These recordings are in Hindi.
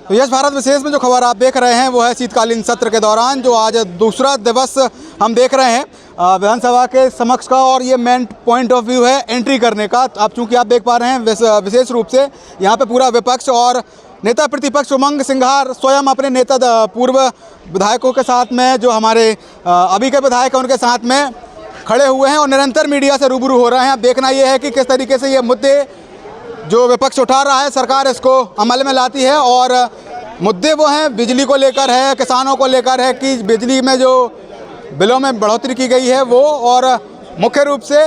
तो यश भारत विशेष में जो खबर आप देख रहे हैं वो है शीतकालीन सत्र के दौरान जो आज दूसरा दिवस हम देख रहे हैं विधानसभा के समक्ष का, और ये मेन पॉइंट ऑफ व्यू है एंट्री करने का। अब चूँकि आप देख पा रहे हैं विशेष रूप से यहाँ पे पूरा विपक्ष और नेता प्रतिपक्ष उमंग सिंघार स्वयं अपने नेता पूर्व विधायकों के साथ में, जो हमारे अभी के विधायक हैं उनके साथ में खड़े हुए हैं और निरंतर मीडिया से रूबरू हो रहे हैं। अब देखना ये है कि किस तरीके से ये मुद्दे जो विपक्ष उठा रहा है सरकार इसको अमल में लाती है। और मुद्दे वो हैं, बिजली को लेकर है, किसानों को लेकर है कि बिजली में जो बिलों में बढ़ोतरी की गई है वो, और मुख्य रूप से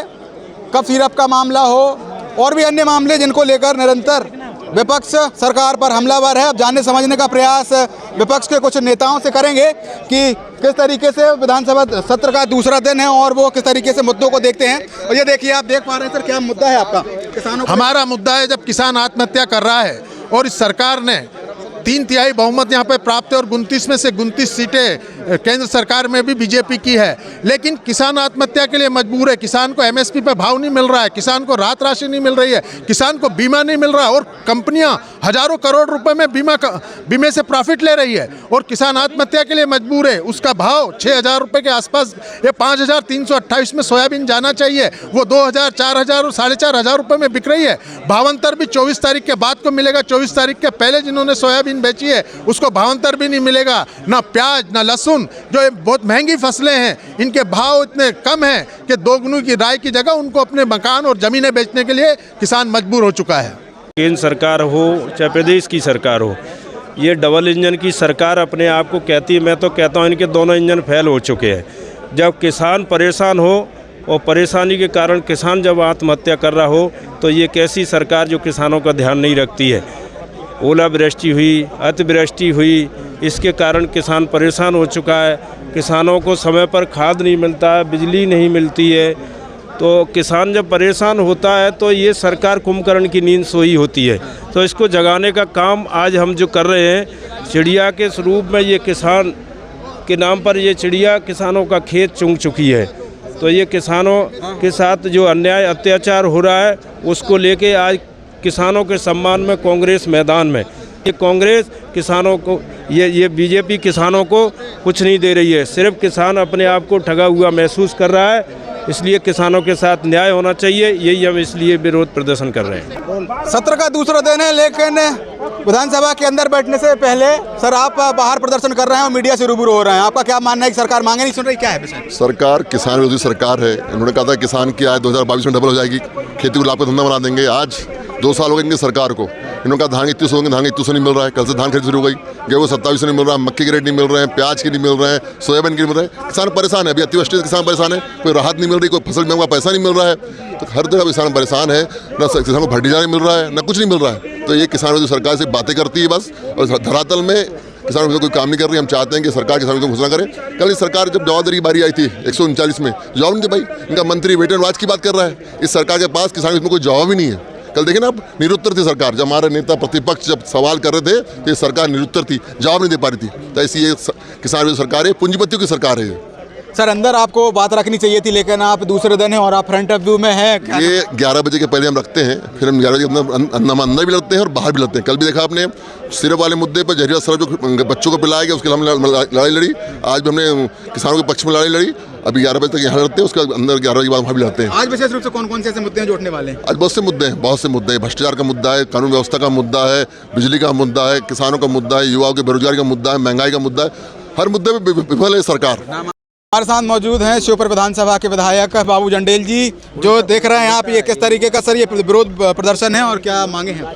कफ सिरप का मामला हो और भी अन्य मामले जिनको लेकर निरंतर विपक्ष सरकार पर हमलावर है। अब जानने समझने का प्रयास विपक्ष के कुछ नेताओं से करेंगे कि किस तरीके से विधानसभा सत्र का दूसरा दिन है और वो किस तरीके से मुद्दों को देखते हैं। और ये देखिए, आप देख पा रहे हैं सर, क्या मुद्दा है आपका किसानों? हमारा मुद्दा है जब किसान आत्महत्या कर रहा है और इस सरकार ने 3/3 बहुमत यहाँ पे प्राप्त है और 29 में से 29 सीटें केंद्र सरकार में भी बीजेपी की है, लेकिन किसान आत्महत्या के लिए मजबूर है। किसान को एमएसपी पे भाव नहीं मिल रहा है, किसान को राहत राशि नहीं मिल रही है, किसान को बीमा नहीं मिल रहा और कंपनियां हजारों करोड़ रुपए में बीमे से प्रॉफिट ले रही है और किसान आत्महत्या के लिए मजबूर है। उसका भाव 6,000 रुपये के आसपास, ये 5,328 में सोयाबीन जाना चाहिए, वो 2,000, 4,000 और 4,500 रुपये में बिक रही है। भावांतर भी 24 तारीख के बाद को मिलेगा, 24 तारीख के पहले जिन्होंने सोयाबीन बेची है उसको भावांतर भी नहीं मिलेगा। ना प्याज ना लहसुन, जो बहुत महंगी फसलें हैं, इनके भाव इतने कम हैं कि दोगुनी की राय की जगह उनको अपने मकान और जमीनें बेचने के लिए किसान मजबूर हो चुका है। केंद्र सरकार हो चाहे प्रदेश की सरकार हो, ये डबल इंजन की सरकार अपने आप को कहती है। मैं तो कहता हूँ इनके दोनों इंजन फेल हो चुके हैं। जब किसान परेशान हो और परेशानी के कारण किसान जब आत्महत्या कर रहा हो तो ये कैसी सरकार जो किसानों का ध्यान नहीं रखती है। ओलावृष्टि हुई, अतिवृष्टि हुई, इसके कारण किसान परेशान हो चुका है। किसानों को समय पर खाद नहीं मिलता है, बिजली नहीं मिलती है, तो किसान जब परेशान होता है तो ये सरकार कुंभकर्ण की नींद सोई होती है। तो इसको जगाने का काम आज हम जो कर रहे हैं, चिड़िया के स्वरूप में ये किसान के नाम पर ये चिड़िया किसानों का खेत चुन चुकी है। तो ये किसानों के साथ जो अन्याय अत्याचार हो रहा है उसको लेके आज किसानों के सम्मान में कांग्रेस मैदान में, ये कांग्रेस किसानों को, ये बीजेपी किसानों को कुछ नहीं दे रही है। सिर्फ किसान अपने आप को ठगा हुआ महसूस कर रहा है, इसलिए किसानों के साथ न्याय होना चाहिए। यही हम इसलिए विरोध प्रदर्शन कर रहे हैं। सत्र का दूसरा दिन है, लेकिन विधानसभा के अंदर बैठने से पहले सर आप बाहर प्रदर्शन कर रहे हैं और मीडिया से रूबरू हो रहे हैं। आपका क्या मानना है कि सरकार मांगे नहीं सुन रही, क्या है विषय? सरकार किसान विरोधी सरकार है। इन्होंने कहा था किसान की आय 2022 में डबल हो जाएगी, खेती को लाभ का धंधा बना देंगे। आज 2 साल हो गए इनकी सरकार को। इन्होंने कहा धान 31 होंगे, धान 31 नहीं मिल रहा है। कल से धान खरीद शुरू हो गई, गेहूँ 27 नहीं मिल रहा है, मक्के के रेट नहीं मिल रहे हैं, प्याज के नहीं मिल रहे हैं, सोयाबीन के नहीं मिल रहे हैं। किसान परेशान है, अभी अतिवृष्टि से किसान परेशान है, कोई राहत नहीं मिल रही, कोई फसल में पैसा नहीं मिल रहा है। तो हर जगह किसान परेशान है, ना किसान को फर्टिलाइजर मिल रहा है, ना कुछ नहीं मिल रहा है। तो ये किसान विरोधी सरकार से बातें करती है बस, और धरातल में किसानों को कोई काम नहीं कर रही। हम चाहते हैं कि सरकार किसानों को घोषणा करे। कल इस सरकार जब जवाबदारी की बारी आई थी 139 में, जवाब नहीं दे भाई। इनका मंत्री वेतन आज की बात कर रहा है। इस सरकार के पास किसानों में कोई जवाब ही नहीं है। कल देखिए ना, आप निरुत्तर थी सरकार। जब हमारे नेता प्रतिपक्ष जब सवाल कर रहे थे तो ये सरकार निरुत्तर थी, जवाब नहीं दे पा रही थी। तो ऐसी ये किसान विरोधी सरकार है, पूंजीपतियों की सरकार है। सर अंदर आपको बात रखनी चाहिए थी, लेकिन आप दूसरे दिन हैं और आप फ्रंट ऑफ व्यू में हैं। ये 11 बजे के पहले हम रखते हैं, फिर हम 11 बजे अंदर भी लगते हैं और बाहर भी लगते हैं। कल भी देखा आपने सिरप वाले मुद्दे पर जहरीला सिरप जो बच्चों को पिलाया गया उसके लिए हमने लड़ाई लड़ी। आज भी हमने किसानों के पक्ष में लड़ाई लड़ी। अभी 11 बजे तक यहाँ लड़ते हैं, उसके अंदर 11 बजे के बाद वहाँ भी लड़ते हैं। आज विशेष रूप से कौन कौन से ऐसे मुद्दे हैं जो उठने वाले हैं? आज बहुत से मुद्दे हैं। भ्रष्टाचार का मुद्दा है, कानून व्यवस्था का मुद्दा है, बिजली का मुद्दा है, किसानों का मुद्दा है, युवाओं के बेरोजगारी का मुद्दा है, महंगाई का मुद्दा है। हर मुद्दे पर विफल है सरकार। हमारे साथ मौजूद हैं श्योपुर विधानसभा के विधायक बाबू जंडेल जी, जो देख रहे हैं आप ये किस तरीके का सर ये विरोध प्रदर्शन है और क्या मांगे हैं?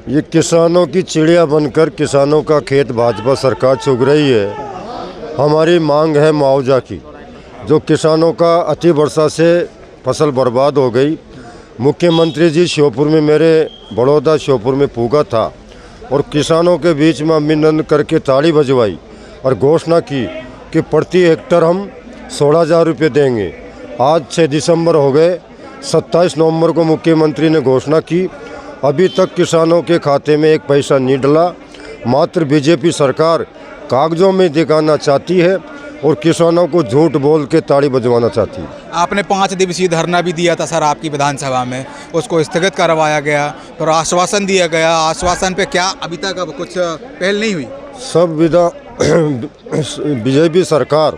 ये किसानों की चिड़िया बनकर किसानों का खेत भाजपा सरकार चुग रही है। हमारी मांग है मुआवजा की। जो किसानों का अति वर्षा से फसल बर्बाद हो गई। मुख्यमंत्री जी श्योपुर में, मेरे बड़ौदा श्योपुर में पूगा था और किसानों के बीच में अभिनंदन करके ताली बजवाई और घोषणा की कि प्रति हेक्टर हम 16,000 रुपये देंगे। आज 6 दिसंबर हो गए, 27 नवंबर को मुख्यमंत्री ने घोषणा की। अभी तक किसानों के खाते में एक पैसा नहीं डला। मात्र बीजेपी सरकार कागजों में दिखाना चाहती है और किसानों को झूठ बोल के ताड़ी बजवाना चाहती है। आपने 5 दिवसीय धरना भी दिया था सर आपकी विधानसभा में, उसको स्थगित करवाया गया, फिर आश्वासन दिया गया, आश्वासन पे क्या अभी तक अब कुछ पहल नहीं हुई? सब बीजेपी सरकार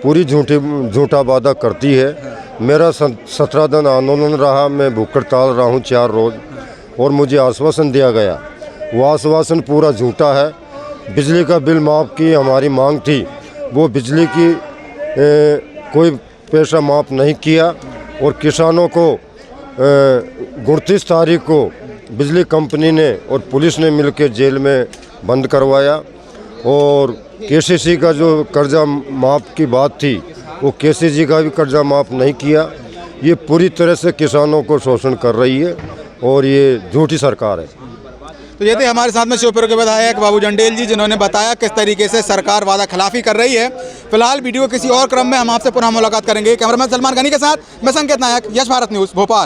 पूरी झूठा वादा करती है। मेरा 17 दिन आंदोलन रहा, मैं भूख हड़ताल रहा हूँ 4 रोज़, और मुझे आश्वासन दिया गया, वो आश्वासन पूरा झूठा है। बिजली का बिल माफ़ की हमारी मांग थी, वो बिजली की कोई पैसा माफ़ नहीं किया, और किसानों को 29 तारीख को बिजली कंपनी ने और पुलिस ने मिलकर जेल में बंद करवाया। और केसीसी का जो कर्जा माफ़ की बात थी, वो केसीसी का भी कर्जा माफ़ नहीं किया। ये पूरी तरह से किसानों को शोषण कर रही है और ये झूठी सरकार है। तो ये थे हमारे साथ में श्योपुर के विधायक बाबू जंडेल जी, जिन्होंने बताया किस तरीके से सरकार वादा खिलाफी कर रही है। फिलहाल वीडियो किसी और क्रम में हम आपसे पुनः मुलाकात करेंगे। कैमरामैन सलमान गनी के साथ मैं संकेत नायक, यश भारत न्यूज़, भोपाल।